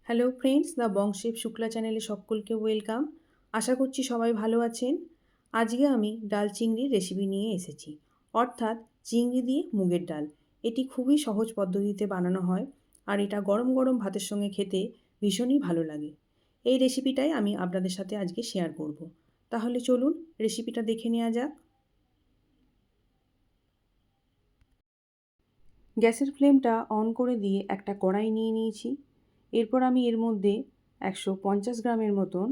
Hello friends, the বংশেপ Shukla চ্যানেলে সকলকে welcome. আশা করছি সবাই ভালো আছেন। আজকে আমি ডাল চিংড়ির রেসিপি নিয়ে এসেছি, অর্থাৎ চিংড়ি দিয়ে মুগের ডাল। এটি খুবই সহজ পদ্ধতিতে বানানো হয়, আর এটা গরম গরম ভাতের সঙ্গে খেতে ভীষণই ভালো লাগে। এই রেসিপিটাই আমি আপনাদের সাথে আজকে শেয়ার করব। তাহলে চলুন রেসিপিটা দেখে নেওয়া যাক। গ্যাসের ফ্লেমটা অন করে দিয়ে একটা কড়াই নিয়ে নিয়েছি। এরপর আমি এর মধ্যে 150 গ্রামের মতন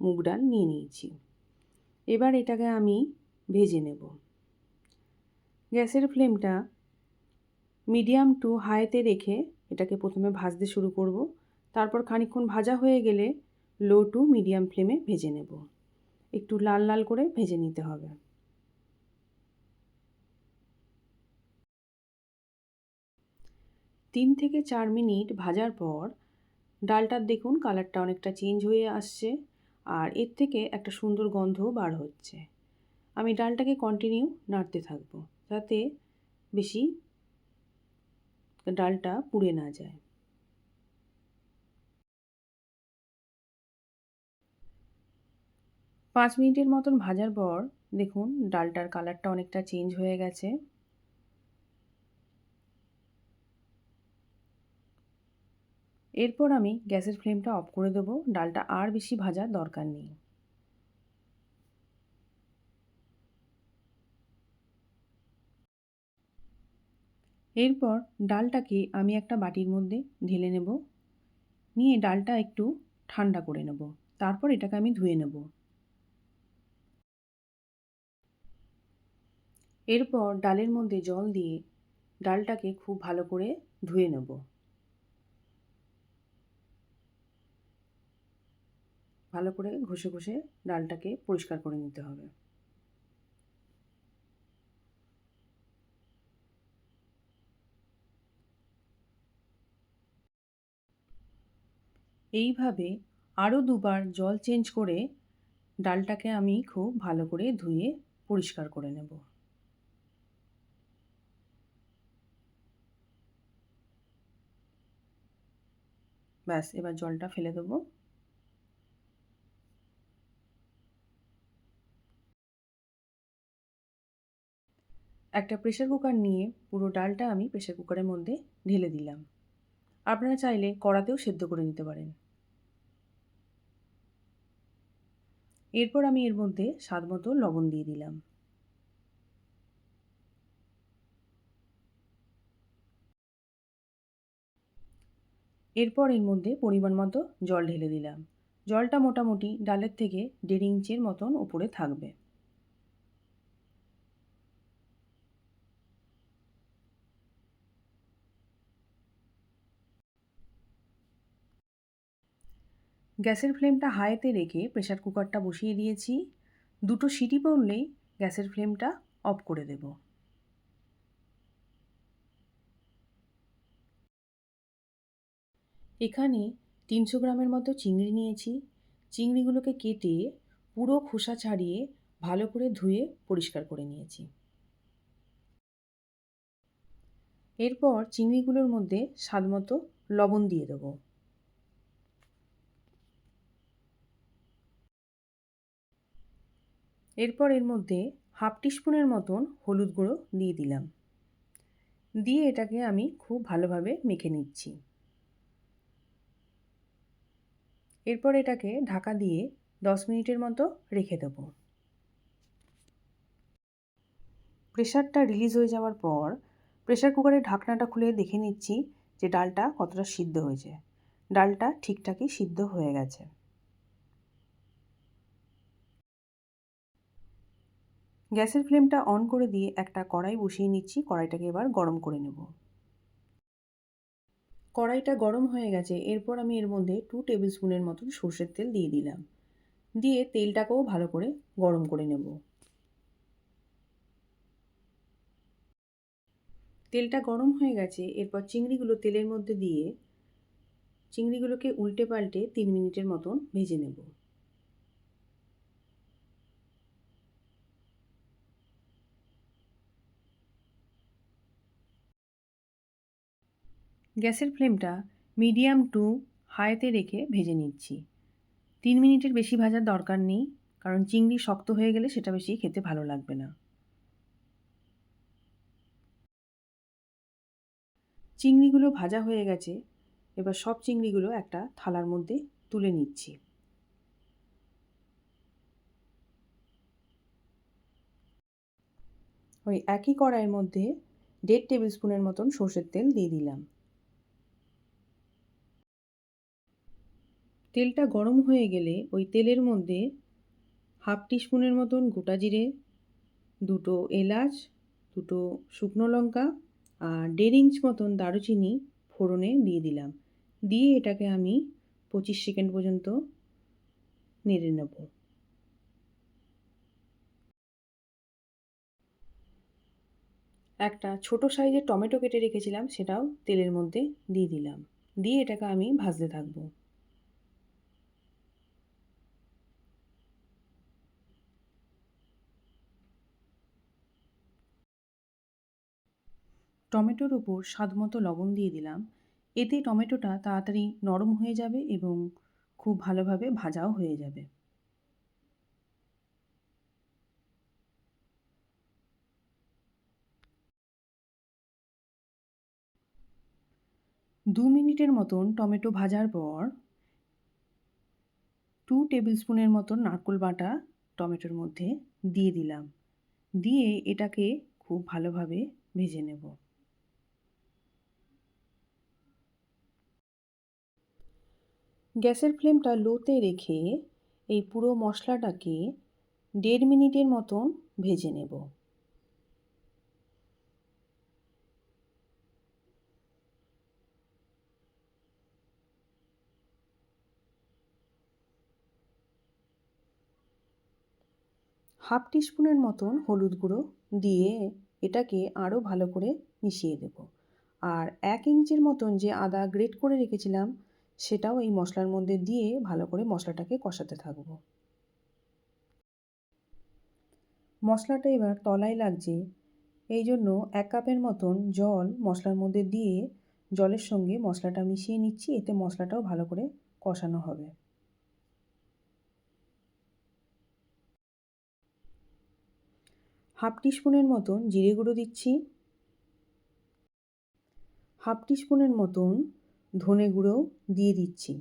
মুগ ডাল নিয়ে নিয়েছি। এবার এটাকে আমি ভেজে নেব। গ্যাসের ফ্লেমটা মিডিয়াম টু হাইতে রেখে এটাকে প্রথমে ভাজতে শুরু করব। তারপর খানিকক্ষণ ভাজা হয়ে গেলে লো টু মিডিয়াম ফ্লেমে ভেজে নেব। একটু লাল লাল করে ভেজে নিতে হবে। 3 থেকে 4 মিনিট ভাজার পর ডালটার দেখুন কালারটা অনেকটা চেঞ্জ হয়ে আসছে, আর এর থেকে একটা সুন্দর গন্ধও বার হচ্ছে। আমি ডালটাকে কন্টিনিউ নাড়তে থাকবো যাতে বেশি ডালটা পুড়ে না যায়। 5 মিনিটের মতন ভাজার পর দেখুন ডালটার কালারটা অনেকটা চেঞ্জ হয়ে গেছে। এরপর আমি গ্যাসের ফ্লেমটা অফ করে দেবো। ডালটা আর বেশি ভাজার দরকার নেই। এরপর ডালটাকে আমি একটা বাটির মধ্যে ঢেলে নেব। নিয়ে ডালটা একটু ঠান্ডা করে নেব। তারপর এটাকে আমি ধুয়ে নেব। এরপর ডালের মধ্যে জল দিয়ে ডালটাকে খুব ভালো করে ধুয়ে নেব। ভালো করে ঘষে ঘষে ডালটাকে পরিষ্কার করে নিতে হবে। এইভাবে আরও দুবার জল চেঞ্জ করে ডালটাকে আমি খুব ভালো করে ধুয়ে পরিষ্কার করে নেব। ব্যাস, এবার জলটা ফেলে দেবো। একটা প্রেসার কুকার নিয়ে পুরো ডালটা আমি প্রেসার কুকারের মধ্যে ঢেলে দিলাম। আপনারা চাইলে কড়াতেও সেদ্ধ করে নিতে পারেন। এরপর আমি এর মধ্যে স্বাদ মতো লবণ দিয়ে দিলাম। এরপর এর মধ্যে পরিমাণ মতো জল ঢেলে দিলাম। জলটা মোটামুটি ডালের থেকে 1.5 ইঞ্চির মতন উপরে থাকবে। গ্যাসের ফ্লেমটা হাইতে রেখে প্রেসার কুকারটা বসিয়ে দিয়েছি। 2টো সিটি পড়লেই গ্যাসের ফ্লেমটা অফ করে দেব। এখানে 300 গ্রামের মতো চিংড়ি নিয়েছি। চিংড়িগুলোকে কেটে পুরো খোসা ছাড়িয়ে ভালো করে ধুয়ে পরিষ্কার করে নিয়েছি। এরপর চিংড়িগুলোর মধ্যে স্বাদমতো লবণ দিয়ে দেবো। এরপর এর মধ্যে হাফ টিস্পুনের মতন হলুদ গুঁড়ো দিয়ে দিলাম। দিয়ে এটাকে আমি খুব ভালোভাবে মেখে নিচ্ছি। এরপর এটাকে ঢাকা দিয়ে 10 মিনিটের মতো রেখে দেবো। প্রেশারটা রিলিজ হয়ে যাওয়ার পর প্রেশার কুকারের ঢাকনাটা খুলে দেখে নিচ্ছি যে ডালটা কতটা সিদ্ধ হয়েছে। ডালটা ঠিকঠাকই সিদ্ধ হয়ে গেছে। গ্যাসের ফ্লেমটা অন করে দিয়ে একটা কড়াই বসিয়ে নিচ্ছি। কড়াইটাকে এবার গরম করে নেব। কড়াইটা গরম হয়ে গেছে। এরপর আমি এর মধ্যে 2 টেবিল স্পুনের মতন সর্ষের তেল দিয়ে দিলাম। দিয়ে তেলটাকেও ভালো করে গরম করে নেব। তেলটা গরম হয়ে গেছে। এরপর চিংড়িগুলো তেলের মধ্যে দিয়ে চিংড়িগুলোকে উল্টে পাল্টে 3 মিনিটের মতন ভেজে নেব। গ্যাসের ফ্লেমটা মিডিয়াম টু হাইতে রেখে ভেজে নিচ্ছি। 3 মিনিটের বেশি ভাজার দরকার নেই, কারণ চিংড়ি শক্ত হয়ে গেলে সেটা বেশি খেতে ভালো লাগবে না। চিংড়িগুলো ভাজা হয়ে গেছে। এবার সব চিংড়িগুলো একটা থালার মধ্যে তুলে নিচ্ছি। ওই একই কড়াইয়ের মধ্যে 1.5 টেবিল স্পুনের মতন সর্ষের তেল দিয়ে দিলাম। তেলটা গরম হয়ে গেলে ওই তেলের মধ্যে 1/2 টিস্পুনের মতন গোটা জিরে, 2টো এলাচ, 2টো শুকনো লঙ্কা আর 1.5 ইঞ্চ মতন দারুচিনি ফোড়নে দিয়ে দিলাম। দিয়ে এটাকে আমি 25 সেকেন্ড পর্যন্ত নেড়ে নেব। একটা ছোট সাইজের টমেটো কেটে রেখেছিলাম, সেটাও তেলের মধ্যে দিয়ে দিলাম। দিয়ে এটাকে আমি ভাজতে থাকবো। টমেটোর উপর স্বাদমতো লবণ দিয়ে দিলাম। এতে টমেটোটা তাড়াতাড়ি নরম হয়ে যাবে এবং খুব ভালোভাবে ভাজাও হয়ে যাবে। 2 মিনিটের মতন টমেটো ভাজার পর 2 টেবিল স্পুনের মতন নারকেল বাটা টমেটোর মধ্যে দিয়ে দিলাম। দিয়ে এটাকে খুব ভালোভাবে ভেজে নেব। গ্যাসের ফ্লেমটা লোতে রেখে এই পুরো মশলাটাকে 1.5 মিনিটের মতন ভেজে নেব। হাফ টিস্পুনের মতন হলুদ গুঁড়ো দিয়ে এটাকে আরও ভালো করে মিশিয়ে দেব। আর 1 ইঞ্চের মতন যে আদা গ্রেট করে রেখেছিলাম সেটাও এই মশলার মধ্যে দিয়ে ভালো করে মশলাটাকে কষাতে থাকব। মশলাটা এবার তলায় লাগছে, এই জন্য 1 কাপের মতন জল মশলার মধ্যে দিয়ে জলের সঙ্গে মশলাটা মিশিয়ে নিচ্ছি। এতে মশলাটাও ভালো করে কষানো হবে। হাফ টিস্পুনের মতন জিরে গুঁড়ো দিচ্ছি, হাফ টিস্পুনের মতন ধনে গুঁড়ো দিয়ে দিচ্ছি।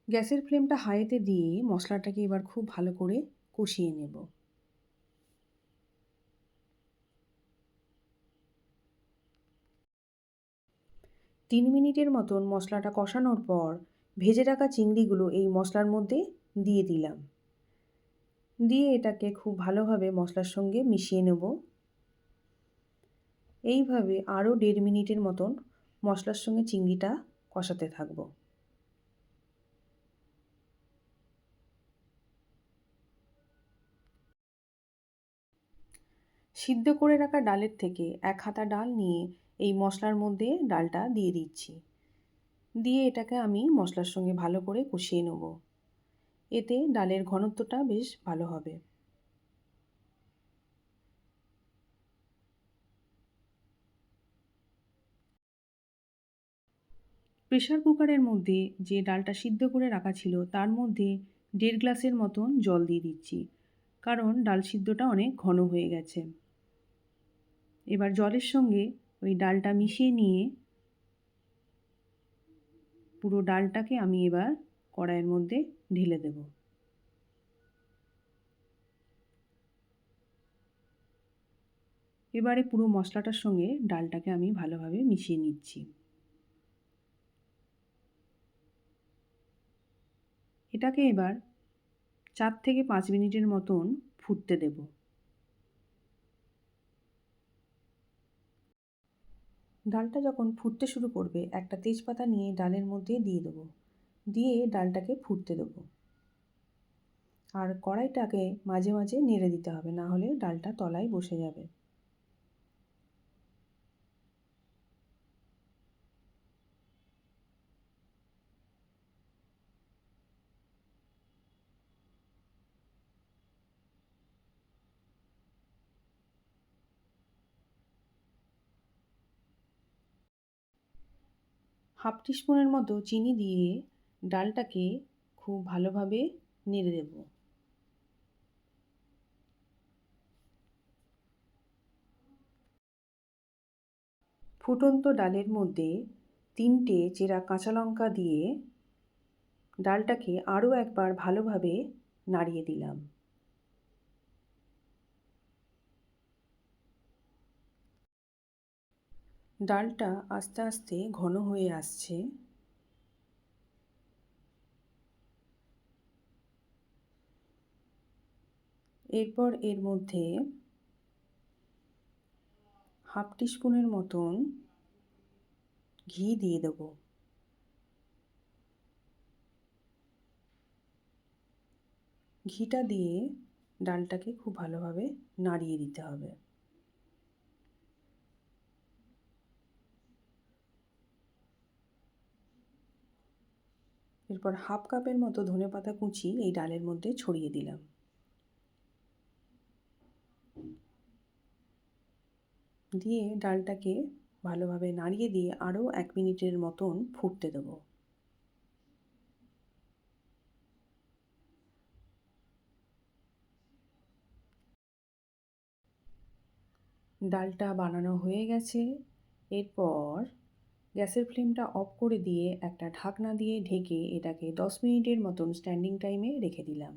গ্যাসের ফ্লেমটা হাইতে দিয়ে মশলাটাকে এবার খুব ভালো করে কষিয়ে নেব। 3 মিনিটের মতন মশলাটা কষানোর পর ভেজে রাখা চিংড়িগুলো এই মশলার মধ্যে দিয়ে দিলাম। দিয়ে এটাকে খুব ভালোভাবে মশলার সঙ্গে মিশিয়ে নেব। এইভাবে আরও 1.5 মিনিটের মতন মশলার সঙ্গে চিংড়িটা কষাতে থাকব। সিদ্ধ করে রাখা ডালের থেকে 1 হাতা ডাল নিয়ে এই মশলার মধ্যে ডালটা দিয়ে দিচ্ছি। দিয়ে এটাকে আমি মশলার সঙ্গে ভালো করে কষিয়ে নেব। এতে ডালের ঘনত্বটা বেশ ভালো হবে। প্রেসার কুকারের মধ্যে যে ডালটা সিদ্ধ করে রাখা ছিল তার মধ্যে 1.5 গ্লাসের মতন জল দিয়ে দিচ্ছি, কারণ ডাল সিদ্ধটা অনেক ঘন হয়ে গেছে। এবার জলের সঙ্গে ওই ডালটা মিশিয়ে নিয়ে পুরো ডালটাকে আমি এবার কড়াইয়ের মধ্যে ঢেলে দেব। এবারে পুরো মশলাটার সঙ্গে ডালটাকে আমি ভালোভাবে মিশিয়ে নিচ্ছি। এটাকে এবার 4 থেকে 5 মিনিটের মতন ফুটতে দেব। ডালটা যখন ফুটতে শুরু করবে একটা তেজপাতা নিয়ে ডালের মধ্যে দিয়ে দেবো। দিয়ে ডালটাকে ফুটতে দেবো। আর কড়াইটাকে মাঝে মাঝে নেড়ে দিতে হবে, না হলে ডালটা তলায় বসে যাবে। হাফ টিস্পুনের মতো চিনি দিয়ে ডালটাকে খুব ভালোভাবে নেড়ে দেব। ফুটন্ত ডালের মধ্যে 3টে চেরা কাঁচা লঙ্কা দিয়ে ডালটাকে আরও একবার ভালোভাবে নাড়িয়ে দিলাম। ডালটা আস্তে আস্তে ঘন হয়ে আসছে। এরপর এর মধ্যে হাফ টিস্পুনের মতন ঘি দিয়ে দেবো। ঘিটা দিয়ে ডালটাকে খুব ভালোভাবে নাড়িয়ে দিতে হবে। এরপর হাফ কাপের মতো ধনেপাতা কুচি এই ডালের মধ্যে ছড়িয়ে দিলাম। দিয়ে ডালটাকে ভালোভাবে নাড়িয়ে দিয়ে আরও 1 মিনিটের মতন ফুটতে দেবো। ডালটা বানানো হয়ে গেছে। এরপর গ্যাসের ফ্লেমটা অফ করে দিয়ে একটা ঢাকনা দিয়ে ঢেকে এটাকে 10 মিনিটের মতন স্ট্যান্ডিং টাইমে রেখে দিলাম।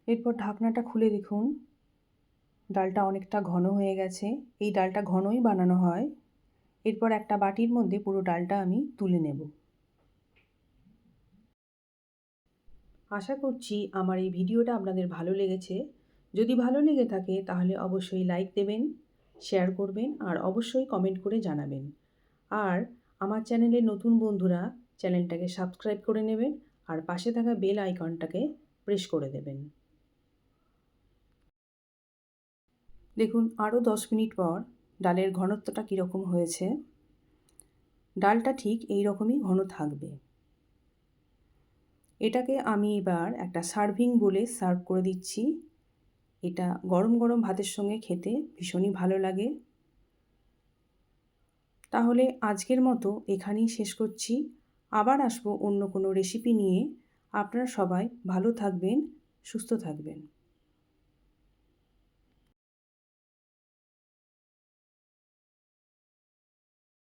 এরপর ঢাকনাটা খুলে দেখুন ডালটা অনেকটা ঘন হয়ে গেছে। এই ডালটা ঘনই বানানো হয়। এরপর একটা বাটির মধ্যে পুরো ডালটা আমি তুলে নেব। আশা করছি আমার এই ভিডিওটা আপনাদের ভালো লেগেছে। যদি ভালো লেগে থাকে তাহলে অবশ্যই লাইক দেবেন, শেয়ার করবেন আর অবশ্যই কমেন্ট করে জানাবেন। আর আমার চ্যানেলের নতুন বন্ধুরা চ্যানেলটাকে সাবস্ক্রাইব করে নেবেন আর পাশে থাকা বেল আইকনটাকে প্রেস করে দেবেন। দেখুন আরও 10 মিনিট পর ডালের ঘনত্বটা কীরকম হয়েছে। ডালটা ঠিক এই রকমই ঘন থাকবে। এটাকে আমি এবার একটা সার্ভিং বলে সার্ভ করে দিচ্ছি। এটা গরম গরম ভাতের সঙ্গে খেতে ভীষণই ভালো লাগে। তাহলে আজকের মতো এখানেই শেষ করছি। আবার আসবো অন্য কোনো রেসিপি নিয়ে। আপনারা সবাই ভালো থাকবেন, সুস্থ থাকবেন।